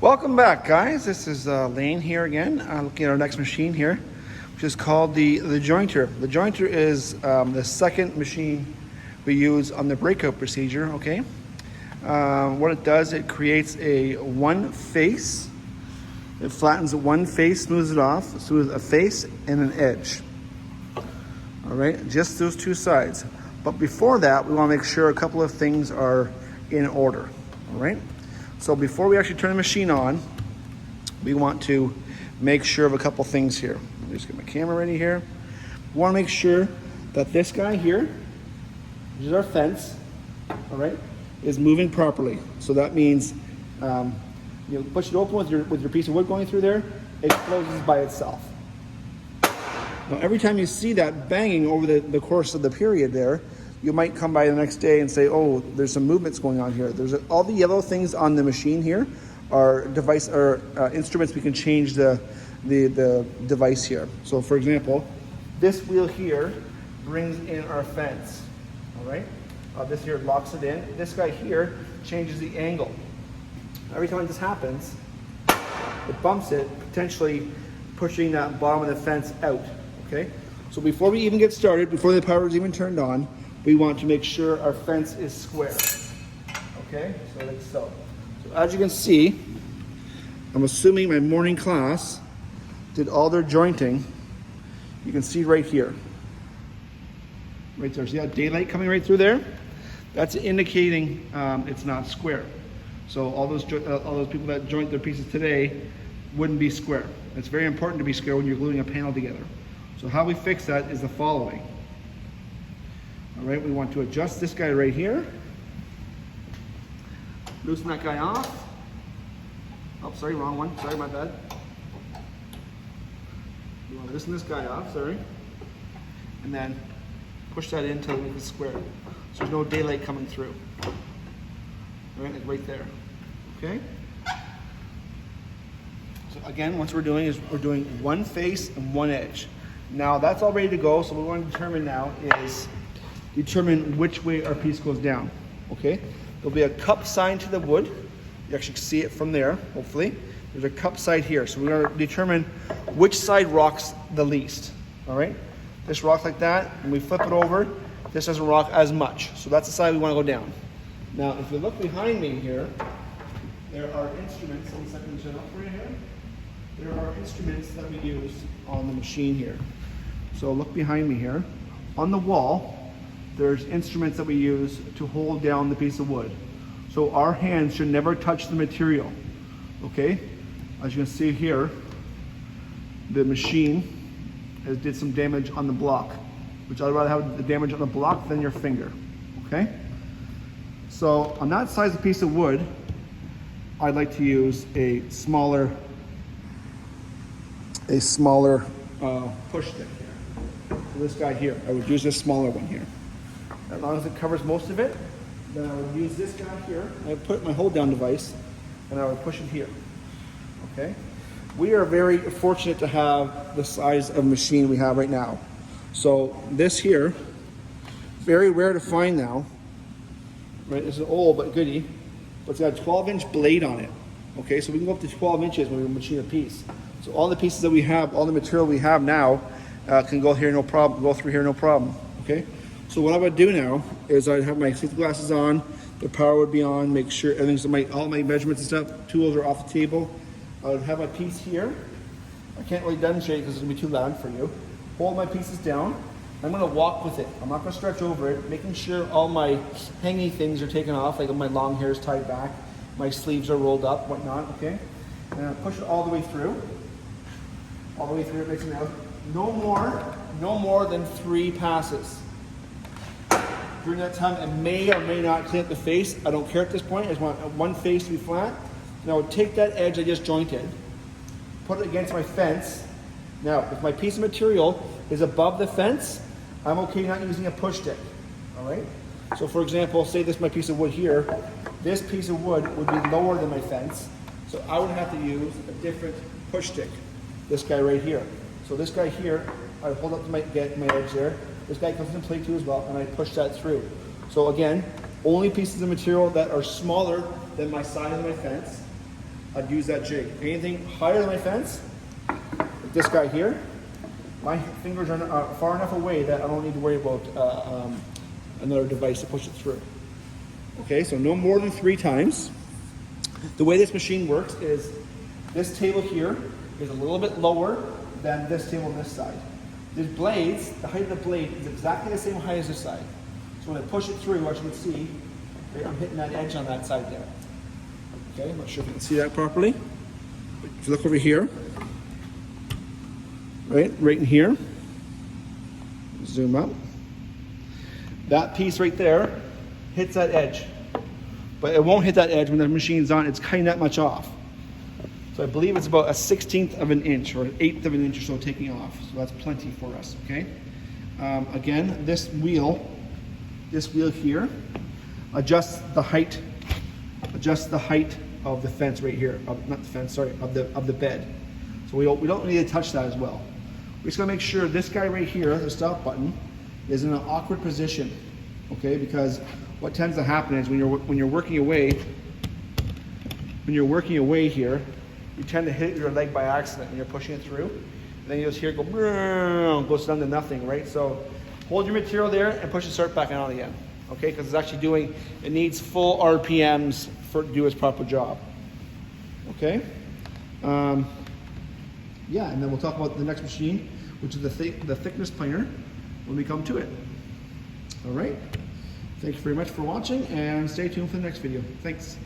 Welcome back, guys. This is Lane here again, looking at our next machine here, which is called the jointer. The jointer is the second machine we use on the breakout procedure, okay? What it does, it creates a one face. It flattens one face, smooths it off, smooths a face and an edge. All right, just those two sides. But before that, we want to make sure a couple of things are in order, all right? So before we actually turn the machine on, we want to make sure of a couple things here. Let me just get my camera ready here. We want to make sure that this guy here, which is our fence, all right, is moving properly. So that means you push it open with your piece of wood going through there, it closes by itself. Now every time you see that banging over the course of the period there, you might come by the next day and say, oh, there's some movements going on here. There's all the yellow things on the machine here are instruments we can change the device here. So for example, this wheel here brings in our fence, all right? This here locks it in. This guy here changes the angle. Every time this happens, it bumps it, potentially pushing that bottom of the fence out, okay? So before we even get started, before the power is even turned on, we want to make sure our fence is square, okay? So like so. So as you can see, I'm assuming my morning class did all their jointing. You can see right here, right there. See that daylight coming right through there? That's indicating it's not square. So all those people that joint their pieces today wouldn't be square. It's very important to be square when you're gluing a panel together. So how we fix that is the following. All right, we want to adjust this guy right here. Loosen that guy off. Oh, sorry, wrong one. Sorry, my bad. You want to loosen this guy off, sorry. And then push that in until it makes it square. So there's no daylight coming through. All right, like right there. Okay? So again, what we're doing is we're doing one face and one edge. Now that's all ready to go, so what we want to determine now is determine which way our piece goes down, okay? There'll be a cup sign to the wood. You actually see it from there, hopefully. There's a cup side here, so we're gonna determine which side rocks the least, all right? This rocks like that, and we flip it over, this doesn't rock as much. So that's the side we wanna go down. Now, if you look behind me here, there are instruments, let me second turn up for you here. There are instruments that we use on the machine here. So look behind me here. On the wall, there's instruments that we use to hold down the piece of wood. So our hands should never touch the material, okay? As you can see here, the machine did some damage on the block, which I'd rather have the damage on the block than your finger, okay? So on that size of piece of wood, I'd like to use a smaller push stick here. So this guy here, I would use this smaller one here. As long as it covers most of it, then I would use this guy here. I would put my hold down device and I would push it here, okay? We are very fortunate to have the size of machine we have right now. So this here, very rare to find now, right? This is old but goodie, but it's got a 12-inch blade on it, okay? So we can go up to 12 inches when we machine a piece. So all the pieces that we have, all the material we have now can go here no problem, go through here no problem, okay? So what I would do now is I'd have my safety glasses on, the power would be on, make sure everything's all my measurements and stuff, tools are off the table. I would have my piece here. I can't really demonstrate because it's gonna be too loud for you. Hold my pieces down. I'm gonna walk with it. I'm not gonna stretch over it, making sure all my hanging things are taken off, like my long hair is tied back, my sleeves are rolled up, whatnot, okay? And I push it all the way through. All the way through, it makes it out. No more than 3 passes. During that time, I may or may not clean up the face. I don't care at this point. I just want one face to be flat. And I would take that edge I just jointed, put it against my fence. Now, if my piece of material is above the fence, I'm okay not using a push stick, all right? So for example, say this is my piece of wood here. This piece of wood would be lower than my fence, so I would have to use a different push stick. This guy right here. So this guy here, I hold up to my edge there. This guy comes into play too as well, and I push that through. So again, only pieces of material that are smaller than my size of my fence, I'd use that jig. Anything higher than my fence, like this guy here, my fingers are far enough away that I don't need to worry about another device to push it through. Okay, so no more than 3 times. The way this machine works is this table here is a little bit lower than this table on this side. The blades, the height of the blade is exactly the same height as this side. So when I push it through, as you can see, right, I'm hitting that edge on that side there. Okay, I'm not sure if you can see that properly. If you look over here, right in here, zoom up. That piece right there hits that edge, but it won't hit that edge when the machine's on. It's cutting that much off. So I believe it's about a 1/16 of an inch or an 1/8 of an inch or so taking off. So that's plenty for us, okay? Again, this wheel here adjusts the height of the fence right here, not the fence, sorry, of the bed. So we don't need to touch that as well. We're just gonna make sure this guy right here, the stop button, is in an awkward position, okay? Because what tends to happen is when you're working away here, you tend to hit your leg by accident when you're pushing it through. And then you just hear it go, goes down to nothing, right? So hold your material there and push the start back on again, okay? Because it's actually it needs full RPMs to do its proper job, okay? Yeah, and then we'll talk about the next machine, which is the thickness planer when we come to it. All right. Thank you very much for watching, and stay tuned for the next video. Thanks.